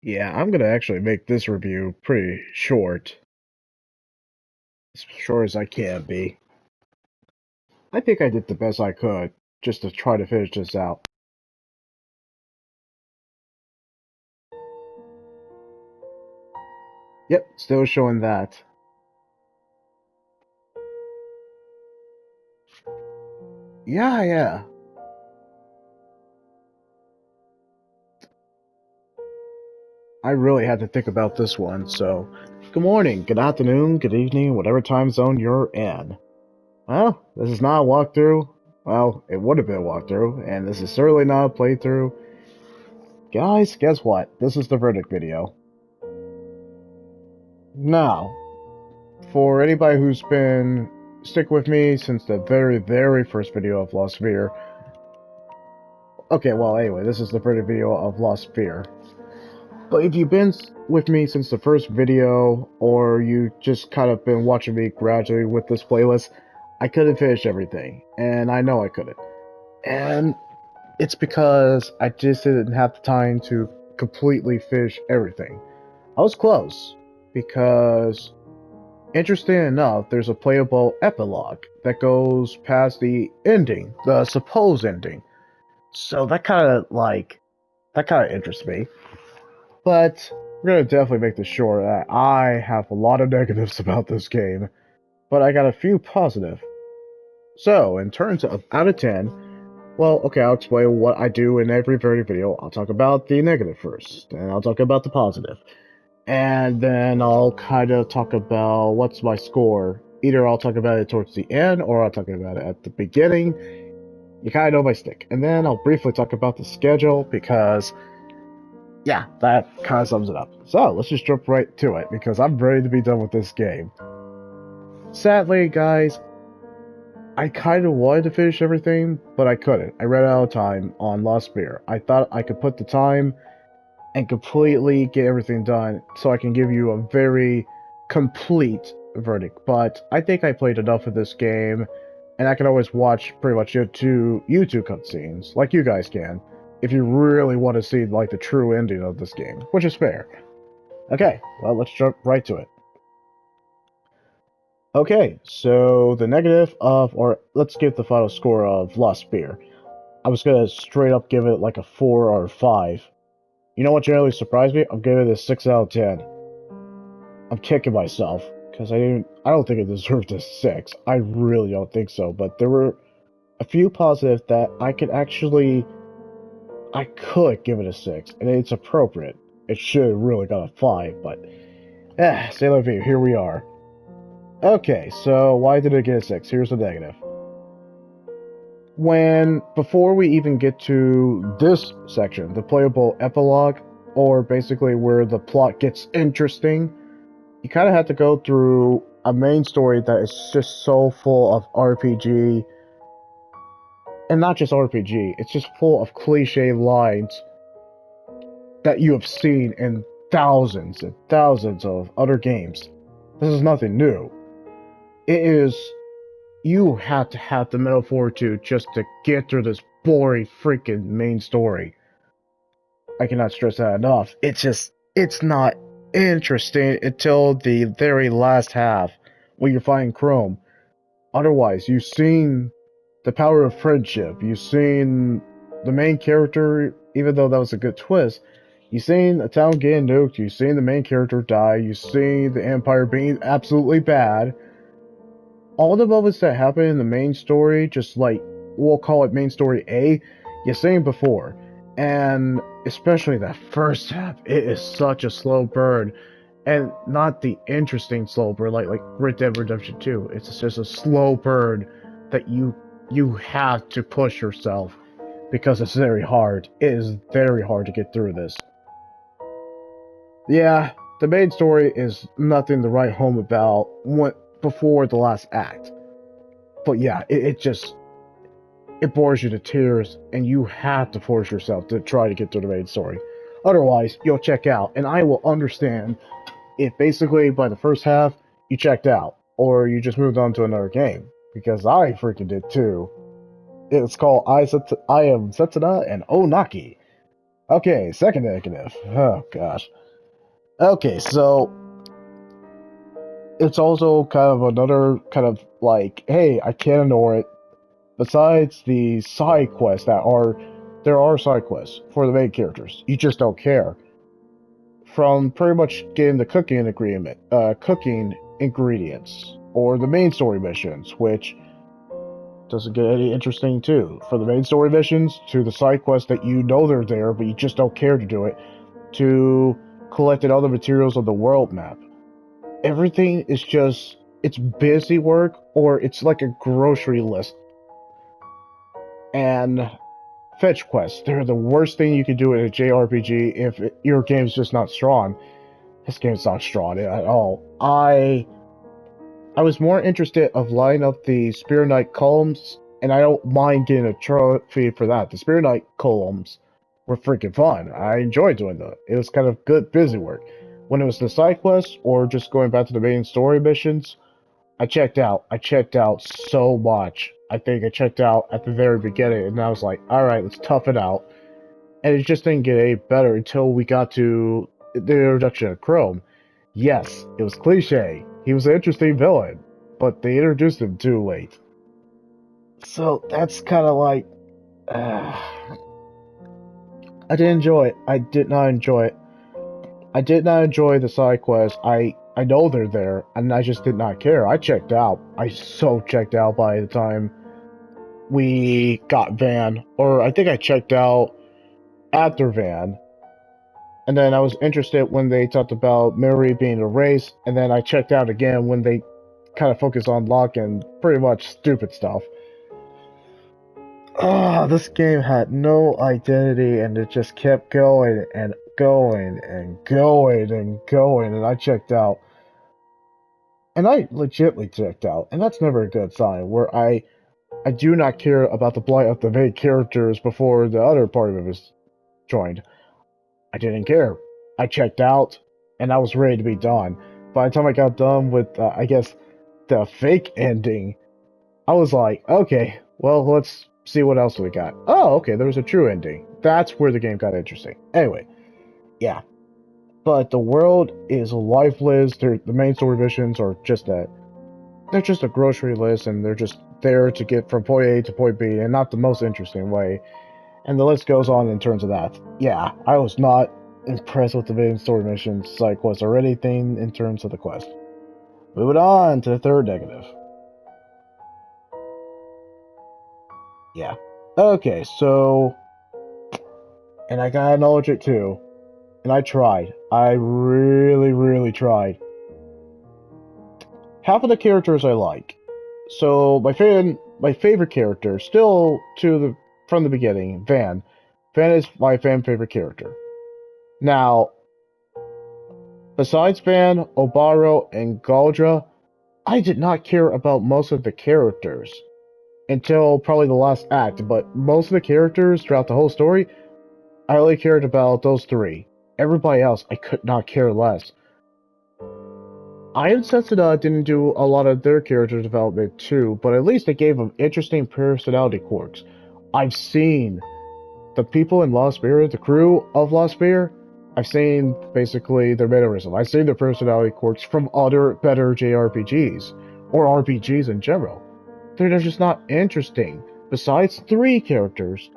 Yeah, I'm gonna actually make this review pretty short. As short as I can be. I think I did the best I could just to try to finish this out. Yep, still showing that. Yeah, yeah. I really had to think about this one, so good morning, good afternoon, good evening, whatever time zone you're in. Well, this is not a walkthrough. Well, it would have been a walkthrough, and this is certainly not a playthrough. Guys, guess what? This is the verdict video. Now, for anybody who's been stick with me since the very first video of Lost Sphere. Okay, well, anyway, this is the first video of Lost Sphere. But if you've been with me since the first video, or you just kind of been watching me gradually with this playlist, I couldn't finish everything, and I know I couldn't. And it's because I just didn't have the time to completely finish everything. I was close, because interesting enough, there's a playable epilogue that goes past the ending, the supposed ending. So that kind of interests me. But we're gonna definitely make this short. I have a lot of negatives about this game, but I got a few positive. So in terms of out of 10, well, okay, I'll explain what I do in every video. I'll talk about the negative first, and I'll talk about the positive. And then I'll kind of talk about what's my score. Either I'll talk about it towards the end, or I'll talk about it at the beginning. You kind of know my stick. And then I'll briefly talk about the schedule, because, yeah, that kind of sums it up. So, let's just jump right to it, because I'm ready to be done with this game. Sadly, guys, I kind of wanted to finish everything, but I couldn't. I ran out of time on Lost Sphere. I thought I could put the time and completely get everything done so I can give you a very complete verdict. But I think I played enough of this game, and I can always watch pretty much YouTube cutscenes, like you guys can, if you really want to see like the true ending of this game, which is fair. Okay, well, let's jump right to it. Okay, so the negative of, or let's give the final score of Lost Spear. I was gonna straight up give it like a 4 or a 5. You know what generally surprised me? I'm giving it a 6 out of 10. I'm kicking myself because I don't think it deserved a 6. I really don't think so. But there were a few positives that I could give it a 6, and it's appropriate. It should have really got a 5, but say la vie, here we are. Okay, so why did it get a 6? Here's the negative. Before we even get to this section, the playable epilogue, or basically where the plot gets interesting, you kind of have to go through a main story that is just so full of RPG, and not just RPG, it's just full of cliche lines that you have seen in thousands and thousands of other games. This is nothing new. It is, you have to have the mental fortitude just to get through this boring freaking main story. I cannot stress that enough. It's not interesting until the very last half when you're fighting Chrome. Otherwise, you've seen the power of friendship. You've seen the main character, even though that was a good twist. You've seen a town getting nuked. You've seen the main character die. You've seen the Empire being absolutely bad. All the moments that happen in the main story, just like, we'll call it main story A, you've seen before. And especially that first half, it is such a slow burn. And not the interesting slow burn like Red Dead Redemption 2. It's just a slow burn that you have to push yourself because it's very hard. It is very hard to get through this. Yeah, the main story is nothing to write home about before the last act. But yeah, it bores you to tears, and you have to force yourself to try to get through the main story. Otherwise, you'll check out, and I will understand if basically by the first half you checked out, or you just moved on to another game, because I freaking did too. It's called I Am Setsuna and Onaki. Okay, second negative. Oh gosh. Okay, so it's also kind of another kind of like, hey, I can't ignore it. Besides the side quests there are side quests for the main characters. You just don't care. From pretty much getting the cooking ingredients, or the main story missions, which doesn't get any interesting too. For the main story missions, to the side quests that you know they're there, but you just don't care to do it, to collecting other materials on the world map. Everything is just, it's busy work, or it's like a grocery list. And fetch quests, they're the worst thing you can do in a JRPG if your game's just not strong. This game's not strong at all. I was more interested of lining up the Spear Knight columns, and I don't mind getting a trophy for that. The Spear Knight columns were freaking fun. I enjoyed doing them. It was kind of good busy work. When it was the side quests or just going back to the main story missions, I checked out. I checked out so much. I think I checked out at the very beginning, and I was like, all right, let's tough it out. And it just didn't get any better until we got to the introduction of Chrome. Yes, it was cliche. He was an interesting villain, but they introduced him too late. So that's kind of like. Uh, I didn't enjoy it. I did not enjoy it. I did not enjoy the side quests. I know they're there, and I just did not care. I checked out. I so checked out by the time we got Van, or I think I checked out after Van. And then I was interested when they talked about memory being erased, and then I checked out again when they kind of focused on luck and pretty much stupid stuff. This game had no identity, and it just kept going and going and going and going, and I checked out. And I legitimately checked out, and that's never a good sign, where I do not care about the plight of the main characters before the other party members joined. I didn't care. I checked out, and I was ready to be done. By the time I got done with, I guess, the fake ending, I was like, okay, well, let's see what else we got. Oh, okay, there was a true ending. That's where the game got interesting. Anyway, yeah. But the world is lifeless. The main story missions are just they're just a grocery list, and they're just there to get from point A to point B, and not the most interesting way. And the list goes on in terms of that. Yeah, I was not impressed with the main story missions, side quests, or anything in terms of the quest. Moving on to the third negative. Yeah. Okay, so. And I gotta acknowledge it too. And I tried. I really, really tried. Half of the characters I like. So my favorite character, still from the beginning, Van. Van is my favorite character. Now, besides Van, Obaro, and Galdra, I did not care about most of the characters until probably the last act, but most of the characters throughout the whole story, I only cared about those three. Everybody else, I could not care less. Iron Sensida didn't do a lot of their character development too, but at least they gave them interesting personality quirks. I've seen the people in Lost Sphere, the crew of Lost Sphere, I've seen basically their mannerism. I've seen their personality quirks from other better JRPGs, or RPGs in general. They're just not interesting. Besides three characters,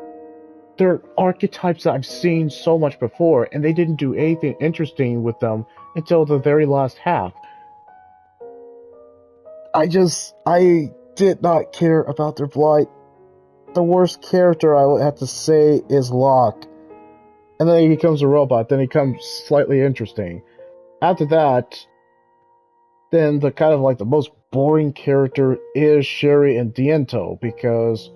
they're archetypes that I've seen so much before, and they didn't do anything interesting with them until the very last half. I did not care about their plight. The worst character I would have to say is Locke. And then he becomes a robot, then he becomes slightly interesting. After that, then the kind of like the most boring character is Sherry and Diento, because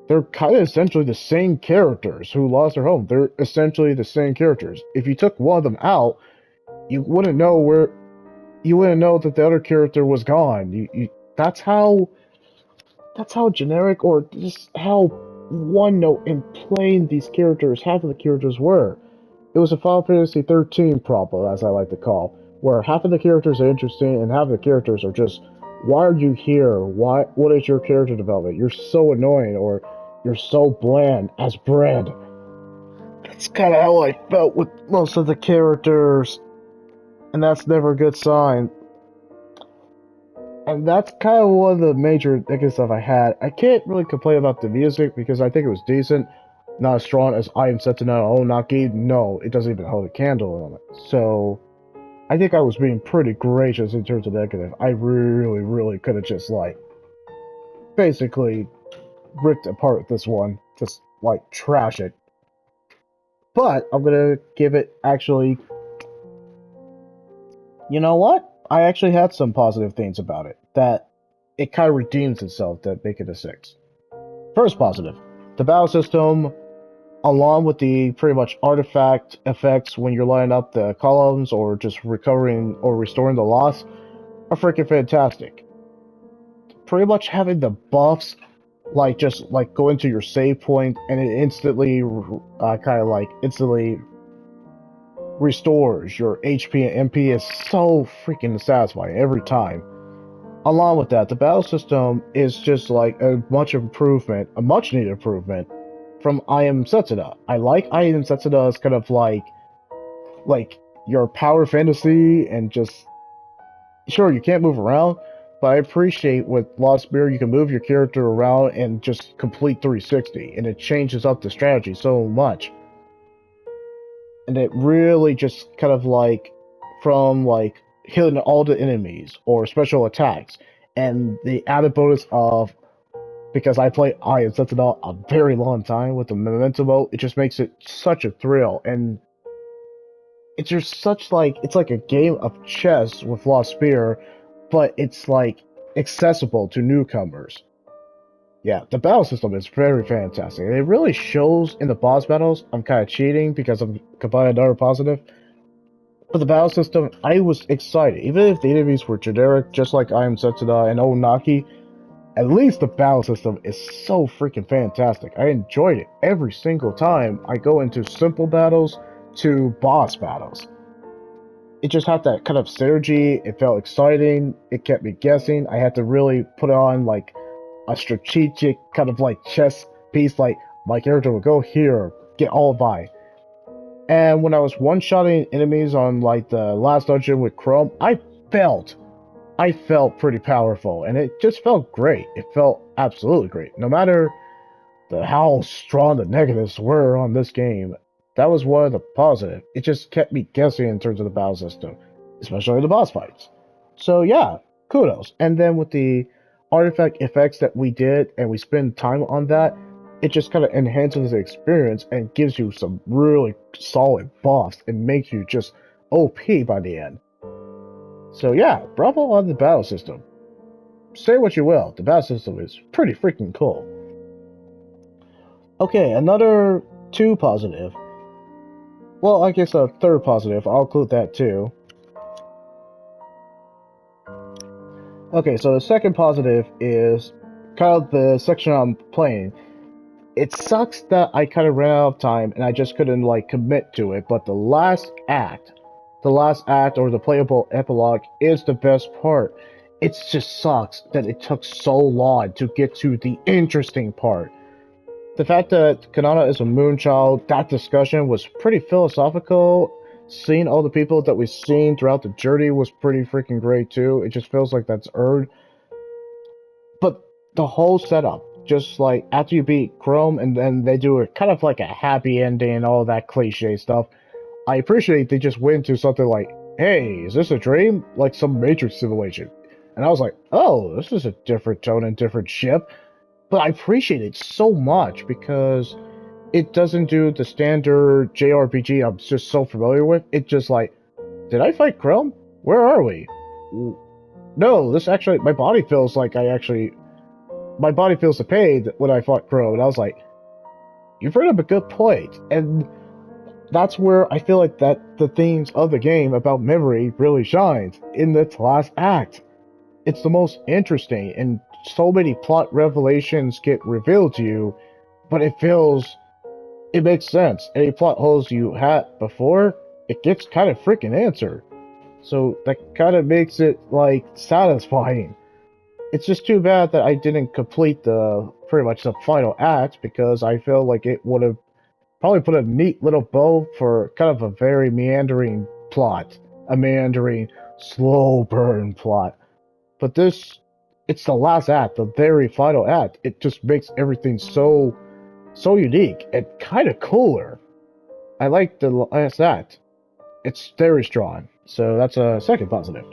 they're kind of essentially the same characters who lost their home. They're essentially the same characters. If you took one of them out, you wouldn't know where you wouldn't know that the other character was gone. That's how generic, or just how one note and plain these characters, half of the characters were. It was a Final Fantasy 13 problem, as I like to call, where half of the characters are interesting and half of the characters are just, why are you here? What is your character development? You're so annoying, or you're so bland as bread. It's kind of how I felt with most of the characters, and that's never a good sign. And that's kind of one of the major negative stuff I had. I can't really complain about the music because I think it was decent. Not as strong as I Am Sentinel Onaki. No, it doesn't even hold a candle on it. So, I think I was being pretty gracious in terms of negative. I really, really could have just, like, basically ripped apart this one. Just, like, trash it. But, I'm gonna give it, actually, you know what? I actually had some positive things about it. That it kind of redeems itself to make it a 6. First positive, the battle system, along with the pretty much artifact effects when you're lining up the columns or just recovering or restoring the loss, are freaking fantastic. Pretty much having the buffs, like just like go into your save point and it instantly, kind of like instantly restores your HP and MP is so freaking satisfying every time. Along with that, the battle system is just like a much improvement, a much needed improvement from I Am Setsuna. I like I Am Setsuna as kind of like your power fantasy and just sure you can't move around, but I appreciate with Lost Mirror you can move your character around and just complete 360 and it changes up the strategy so much. And it really just kind of like from like hitting all the enemies or special attacks and the added bonus of because I play I Am Sentinel a very long time with the Memento mode, it just makes it such a thrill and it's just such like it's like a game of chess with Lost Spear, but it's like accessible to newcomers. Yeah, the battle system is very fantastic. And it really shows in the boss battles. I'm kind of cheating because I'm combining another positive. But the battle system, I was excited. Even if the enemies were generic, just like I Am Setsuna and Onaki, at least the battle system is so freaking fantastic. I enjoyed it every single time I go into simple battles to boss battles. It just had that kind of synergy. It felt exciting. It kept me guessing. I had to really put on like a strategic kind of like chess piece. Like my character would go here, get all by. And when I was one-shotting enemies on like the last dungeon with Chrome, I felt pretty powerful, and it just felt great. It felt absolutely great. No matter how strong the negatives were on this game, that was one of the positive. It just kept me guessing in terms of the battle system, especially the boss fights. So yeah, kudos. And then with the artifact effects that we did, and we spend time on that, it just kind of enhances the experience and gives you some really solid buffs and makes you just OP by the end. So yeah, bravo on the battle system. Say what you will, the battle system is pretty freaking cool. Okay, another two positive. Well, I guess a third positive. I'll include that too. Okay, so the second positive is kind of the section I'm playing. It sucks that I kind of ran out of time and I just couldn't like commit to it, but the last act or the playable epilogue is the best part. It just sucks that it took so long to get to the interesting part. The fact that Kanata is a moonchild, that discussion was pretty philosophical. Seeing all the people that we've seen throughout the journey was pretty freaking great too. It just feels like that's earned. But the whole setup, just like after you beat Chrome and then they do a kind of like a happy ending and all that cliche stuff, I appreciate they just went to something like, hey, is this a dream? Like some Matrix simulation. And I was like, oh, this is a different tone and different ship. But I appreciate it so much because it doesn't do the standard JRPG I'm just so familiar with. It's just like, did I fight Chrome? Where are we? No, this actually, my body feels like my body feels the pain when I fought Chrome. And I was like, you've brought up a good point. And that's where I feel like that the themes of the game about memory really shines in its last act. It's the most interesting, and so many plot revelations get revealed to you, but it makes sense. Any plot holes you had before, it gets kind of freaking answered. So that kind of makes it like satisfying. It's just too bad that I didn't complete the pretty much the final act because I feel like it would have probably put a neat little bow for kind of a very meandering plot. A meandering, slow burn plot. But this, it's the last act, the very final act. It just makes everything so unique and kind of cooler. I like the last act. It's very strong, so that's a second positive.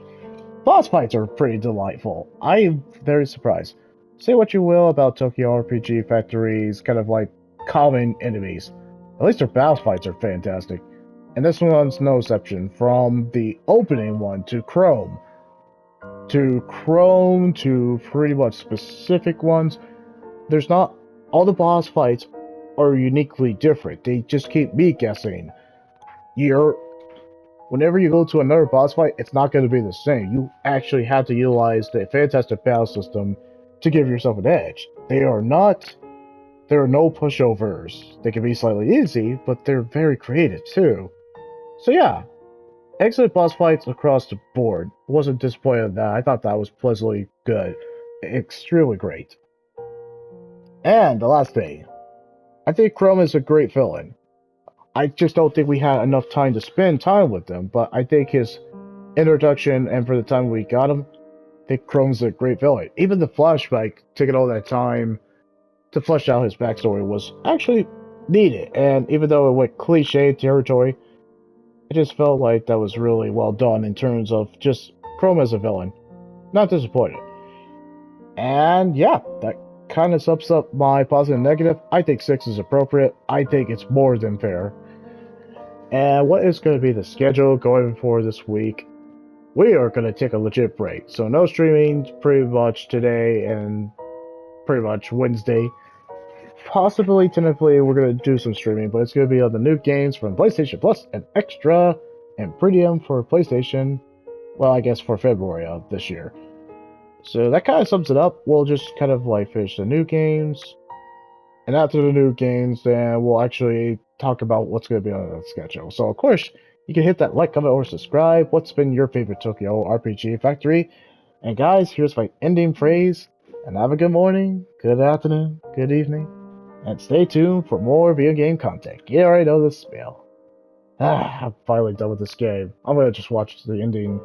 Boss fights are pretty delightful. I'm very surprised. Say what you will about Tokyo RPG Factory's kind of like common enemies. At least their boss fights are fantastic. And this one's no exception. From the opening one to pretty much specific ones, there's not all the boss fights are uniquely different. They just keep me guessing. You're Whenever you go to another boss fight, it's not going to be the same. You actually have to utilize the fantastic battle system to give yourself an edge. There are no pushovers. They can be slightly easy, but they're very creative too. So yeah, excellent boss fights across the board. Wasn't disappointed in that. I thought that was pleasantly good. Extremely great. And the last thing, I think Chrome is a great villain. I just don't think we had enough time to spend time with him, but I think his introduction and for the time we got him, I think Chrome's a great villain. Even the flashback, taking all that time to flesh out his backstory was actually needed. And even though it went cliche territory, I just felt like that was really well done in terms of just Chrome as a villain. Not disappointed. And yeah, that kind of sums up my positive and negative. I think 6 is appropriate. I think it's more than fair. And what is going to be the schedule going for this week? We are going to take a legit break. So no streaming pretty much today and pretty much Wednesday. Possibly, tentatively, we're going to do some streaming, but it's going to be on the new games from PlayStation Plus and Extra and Premium for PlayStation. Well, I guess for February of this year. So that kind of sums it up. We'll just kind of like finish the new games. And after the new games, then we'll actually talk about what's going to be on the schedule. So, of course, you can hit that like, comment, or subscribe. What's been your favorite Tokyo RPG Factory? And guys, here's my ending phrase. And have a good morning, good afternoon, good evening. And stay tuned for more video game content. You already know the spiel. I'm finally done with this game. I'm going to just watch the ending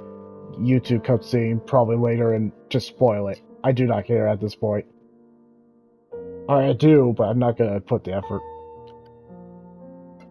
YouTube cutscene probably later and just spoil it. I do not care at this point. I do, but I'm not going to put the effort.